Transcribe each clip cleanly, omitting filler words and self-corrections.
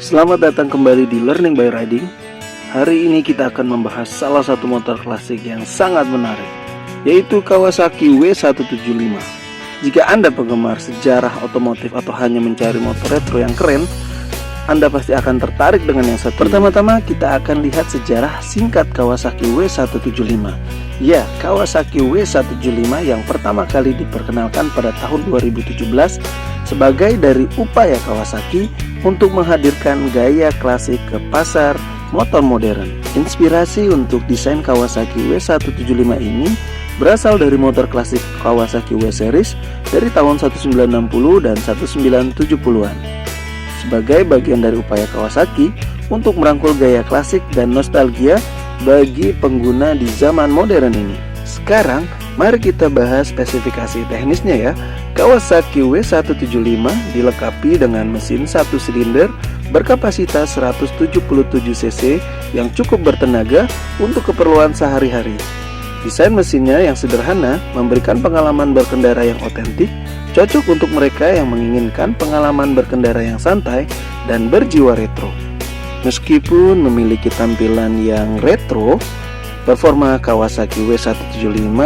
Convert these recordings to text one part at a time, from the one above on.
Selamat datang kembali di Learning by Riding. Hari ini kita akan membahas salah satu motor klasik yang sangat menarik, yaitu Kawasaki W175. Jika Anda penggemar sejarah otomotif atau hanya mencari motor retro yang keren, Anda pasti akan tertarik dengan yang satu. Pertama-tama kita akan lihat sejarah singkat Kawasaki W175. Ya, Kawasaki W175 yang pertama kali diperkenalkan pada tahun 2017 sebagai dari upaya Kawasaki untuk menghadirkan gaya klasik ke pasar motor modern. Inspirasi untuk desain Kawasaki W175 ini berasal dari motor klasik Kawasaki W-Series dari tahun 1960 dan 1970-an. Sebagai bagian dari upaya Kawasaki untuk merangkul gaya klasik dan nostalgia bagi pengguna di zaman modern ini. Sekarang, mari kita bahas spesifikasi teknisnya ya. Kawasaki W175 dilengkapi dengan mesin 1 silinder berkapasitas 177 cc yang cukup bertenaga untuk keperluan sehari-hari. Desain mesinnya yang sederhana memberikan pengalaman berkendara yang otentik, cocok untuk mereka yang menginginkan pengalaman berkendara yang santai dan berjiwa retro. Meskipun memiliki tampilan yang retro, performa Kawasaki W175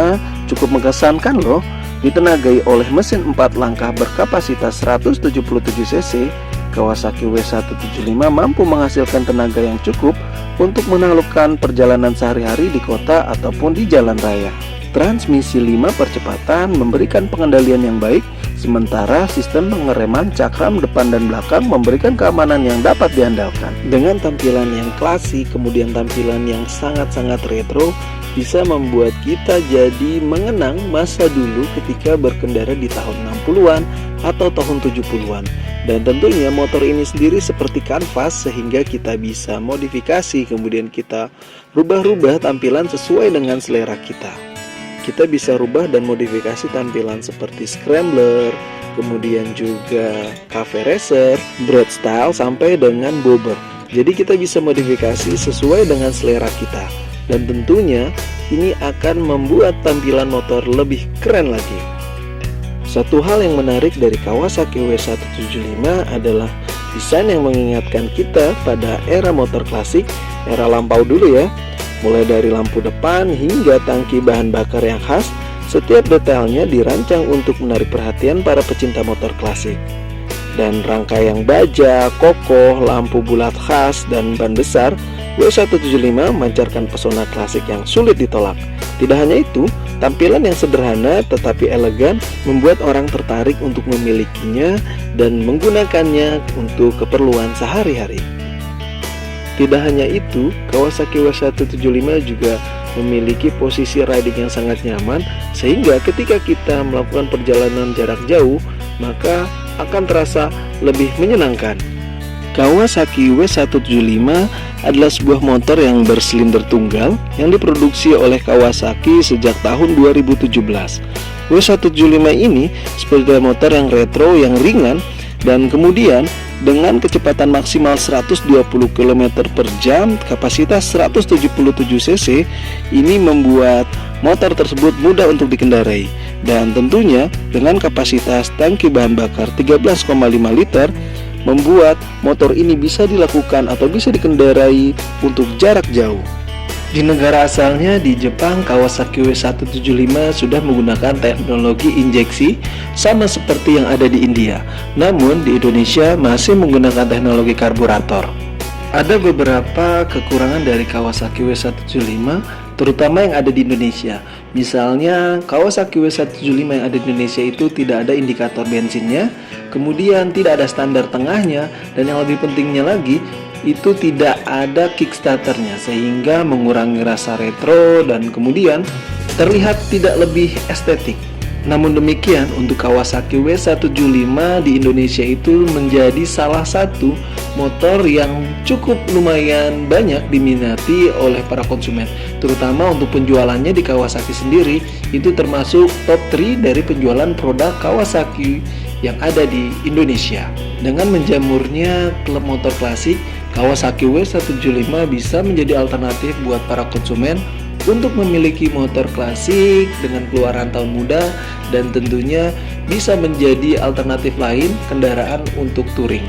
cukup mengesankan loh. Ditenagai oleh mesin 4 langkah berkapasitas 177 cc, Kawasaki W175 mampu menghasilkan tenaga yang cukup untuk menaklukkan perjalanan sehari-hari di kota ataupun di jalan raya. Transmisi 5 percepatan memberikan pengendalian yang baik, sementara sistem pengereman cakram depan dan belakang memberikan keamanan yang dapat diandalkan. Dengan tampilan yang klasik, kemudian tampilan yang sangat-sangat retro, bisa membuat kita jadi mengenang masa dulu ketika berkendara di tahun 60-an atau tahun 70-an. Dan tentunya motor ini sendiri seperti kanvas sehingga kita bisa modifikasi, kemudian kita rubah-rubah tampilan sesuai dengan selera kita. Kita bisa rubah dan modifikasi tampilan seperti scrambler, kemudian juga cafe racer, broad style sampai dengan bobber. Jadi kita bisa modifikasi sesuai dengan selera kita. Dan tentunya ini akan membuat tampilan motor lebih keren lagi. Satu hal yang menarik dari Kawasaki W175 adalah desain yang mengingatkan kita pada era motor klasik, era lampau dulu ya. Mulai dari lampu depan hingga tangki bahan bakar yang khas, setiap detailnya dirancang untuk menarik perhatian para pecinta motor klasik. Dan rangkaian baja, kokoh, lampu bulat khas, dan ban besar, W175 memancarkan pesona klasik yang sulit ditolak. Tidak hanya itu, tampilan yang sederhana tetapi elegan membuat orang tertarik untuk memilikinya dan menggunakannya untuk keperluan sehari-hari. Tidak hanya itu, Kawasaki W175 juga memiliki posisi riding yang sangat nyaman, sehingga ketika kita melakukan perjalanan jarak jauh, maka akan terasa lebih menyenangkan. Kawasaki W175 adalah sebuah motor yang bersilinder tunggal yang diproduksi oleh Kawasaki sejak tahun 2017. W175 ini sepeda motor yang retro yang ringan dan kemudian dengan kecepatan maksimal 120 km per jam, kapasitas 177 cc, ini membuat motor tersebut mudah untuk dikendarai. Dan tentunya dengan kapasitas tangki bahan bakar 13,5 liter, membuat motor ini bisa dilakukan atau bisa dikendarai untuk jarak jauh. Di negara asalnya di Jepang, Kawasaki W175 sudah menggunakan teknologi injeksi sama seperti yang ada di India. Namun di Indonesia masih menggunakan teknologi karburator. Ada beberapa kekurangan dari Kawasaki W175, terutama yang ada di Indonesia. Misalnya Kawasaki W175 yang ada di Indonesia itu tidak ada indikator bensinnya, kemudian tidak ada standar tengahnya, dan yang lebih pentingnya lagi itu tidak ada kickstarternya, sehingga mengurangi rasa retro dan kemudian terlihat tidak lebih estetik. Namun demikian, untuk Kawasaki W175 di Indonesia itu menjadi salah satu motor yang cukup lumayan banyak diminati oleh para konsumen. Terutama untuk penjualannya di Kawasaki sendiri, itu termasuk top 3 dari penjualan produk Kawasaki yang ada di Indonesia. Dengan menjamurnya klub motor klasik, Kawasaki W175 bisa menjadi alternatif buat para konsumen untuk memiliki motor klasik dengan keluaran tahun muda dan tentunya bisa menjadi alternatif lain kendaraan untuk touring.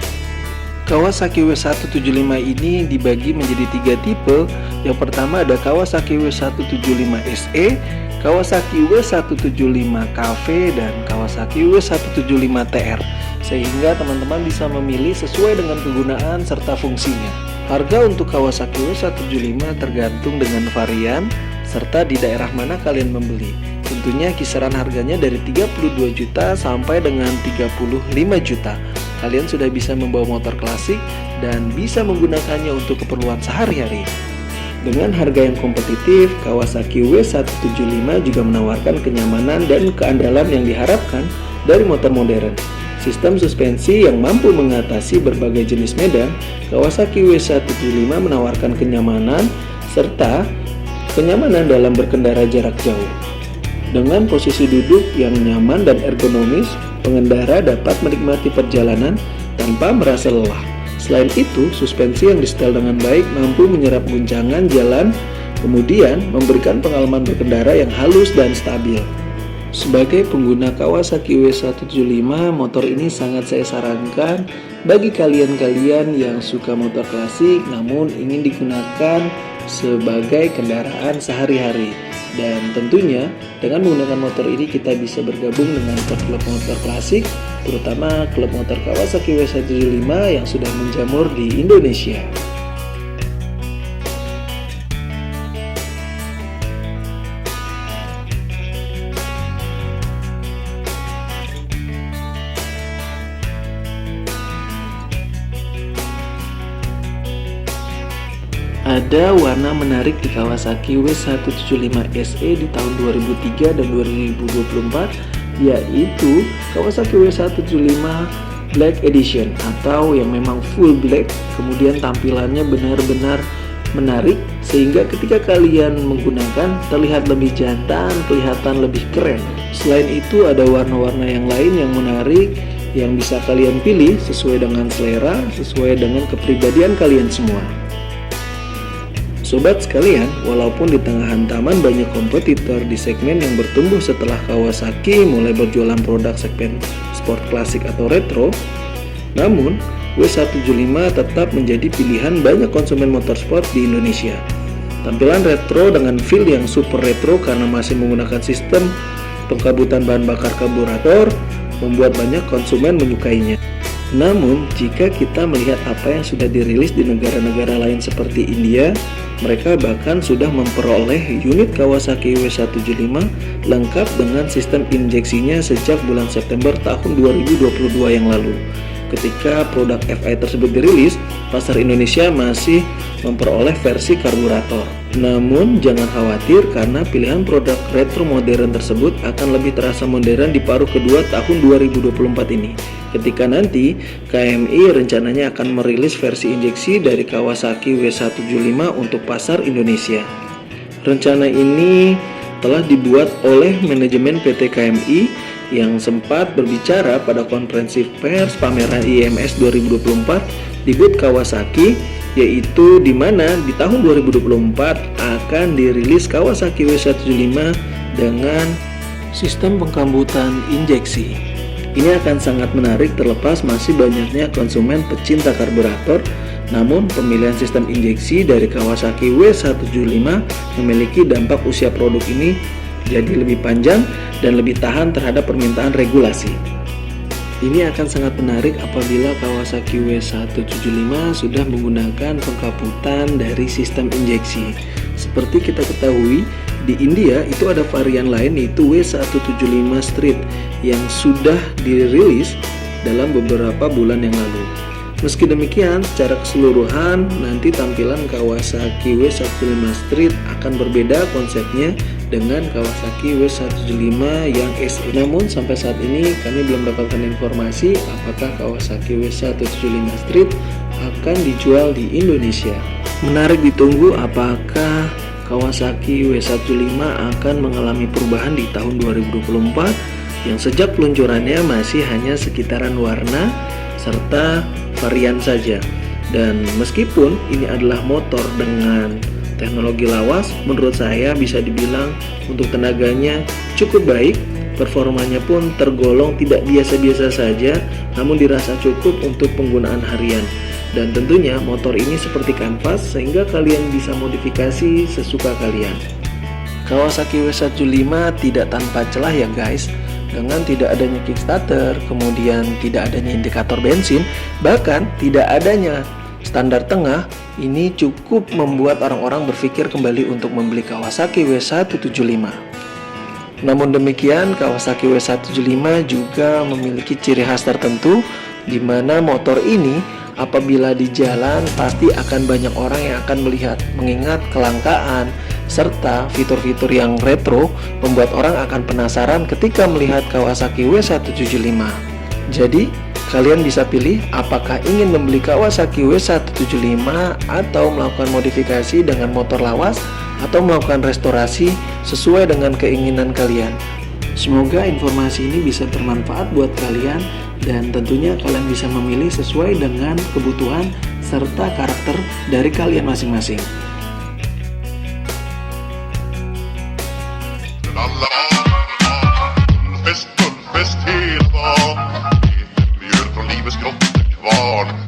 Kawasaki W175 ini dibagi menjadi 3 tipe. Yang pertama ada Kawasaki W175 SE, Kawasaki W175 Cafe, dan Kawasaki W175 TR, sehingga teman-teman bisa memilih sesuai dengan kegunaan serta fungsinya. Harga untuk Kawasaki W175 tergantung dengan varian serta di daerah mana kalian membeli. Tentunya kisaran harganya dari 32 juta sampai dengan 35 juta. Kalian sudah bisa membawa motor klasik dan bisa menggunakannya untuk keperluan sehari-hari. Dengan harga yang kompetitif, Kawasaki W175 juga menawarkan kenyamanan dan keandalan yang diharapkan dari motor modern. Sistem suspensi yang mampu mengatasi berbagai jenis medan, Kawasaki W175 menawarkan kenyamanan serta kenyamanan dalam berkendara jarak jauh. Dengan posisi duduk yang nyaman dan ergonomis, pengendara dapat menikmati perjalanan tanpa merasa lelah. Selain itu, suspensi yang disetel dengan baik mampu menyerap guncangan jalan, kemudian memberikan pengalaman berkendara yang halus dan stabil. Sebagai pengguna Kawasaki W175, motor ini sangat saya sarankan bagi kalian-kalian yang suka motor klasik namun ingin digunakan sebagai kendaraan sehari-hari. Dan tentunya dengan menggunakan motor ini kita bisa bergabung dengan klub motor klasik, terutama klub motor Kawasaki W175 yang sudah menjamur di Indonesia. Ada warna menarik di Kawasaki W175 SE di tahun 2003 dan 2024, yaitu Kawasaki W175 Black Edition atau yang memang full black. Kemudian tampilannya benar-benar menarik sehingga ketika kalian menggunakan terlihat lebih jantan, kelihatan lebih keren. Selain itu ada warna-warna yang lain yang menarik yang bisa kalian pilih sesuai dengan selera, sesuai dengan kepribadian kalian semua. Sobat sekalian, walaupun di tengah hantaman banyak kompetitor di segmen yang bertumbuh setelah Kawasaki mulai berjualan produk segmen sport klasik atau retro, namun W175 tetap menjadi pilihan banyak konsumen motorsport di Indonesia. Tampilan retro dengan feel yang super retro karena masih menggunakan sistem pengkabutan bahan bakar karburator membuat banyak konsumen menyukainya. Namun, jika kita melihat apa yang sudah dirilis di negara-negara lain seperti India, mereka bahkan sudah memperoleh unit Kawasaki W175 lengkap dengan sistem injeksinya sejak bulan September tahun 2022 yang lalu. Ketika produk FI tersebut dirilis, pasar Indonesia masih memperoleh versi karburator. Namun jangan khawatir karena pilihan produk retro modern tersebut akan lebih terasa modern di paruh kedua tahun 2024 ini. Ketika nanti KMI rencananya akan merilis versi injeksi dari Kawasaki W175 untuk pasar Indonesia. Rencana ini telah dibuat oleh manajemen PT KMI yang sempat berbicara pada konferensi pers pameran IMS 2024 di booth Kawasaki, yaitu di mana di tahun 2024 akan dirilis Kawasaki W175 dengan sistem pengkambutan injeksi. Ini akan sangat menarik terlepas masih banyaknya konsumen pecinta karburator, namun pemilihan sistem injeksi dari Kawasaki W175 memiliki dampak usia produk ini jadi lebih panjang dan lebih tahan terhadap permintaan regulasi. Ini akan sangat menarik apabila Kawasaki W175 sudah menggunakan pengkabutan dari sistem injeksi. Seperti kita ketahui, di India itu ada varian lain yaitu W175 Street yang sudah dirilis dalam beberapa bulan yang lalu. Meski demikian, secara keseluruhan nanti tampilan Kawasaki W175 Street akan berbeda konsepnya dengan Kawasaki W175 yang SE. Namun sampai saat ini kami belum mendapatkan informasi apakah Kawasaki W175 Street akan dijual di Indonesia. Menarik ditunggu apakah Kawasaki W175 akan mengalami perubahan di tahun 2024 yang sejak peluncurannya masih hanya sekitaran warna serta varian saja. Dan meskipun ini adalah motor dengan teknologi lawas, menurut saya bisa dibilang untuk tenaganya cukup baik, performanya pun tergolong tidak biasa-biasa saja, namun dirasa cukup untuk penggunaan harian. Dan tentunya motor ini seperti kanvas sehingga kalian bisa modifikasi sesuka kalian. Kawasaki W105 tidak tanpa celah ya guys. Dengan tidak adanya kickstarter, kemudian tidak adanya indikator bensin, bahkan tidak adanya standar tengah, ini cukup membuat orang-orang berpikir kembali untuk membeli Kawasaki W175. Namun demikian, Kawasaki W175 juga memiliki ciri khas tertentu di mana motor ini apabila di jalan pasti akan banyak orang yang akan melihat, mengingat kelangkaan serta fitur-fitur yang retro membuat orang akan penasaran ketika melihat Kawasaki W175. Jadi, kalian bisa pilih apakah ingin membeli Kawasaki W175 atau melakukan modifikasi dengan motor lawas atau melakukan restorasi sesuai dengan keinginan kalian. Semoga informasi ini bisa bermanfaat buat kalian dan tentunya kalian bisa memilih sesuai dengan kebutuhan serta karakter dari kalian masing-masing. Fest hela dagen, det är från livets grottekvarn.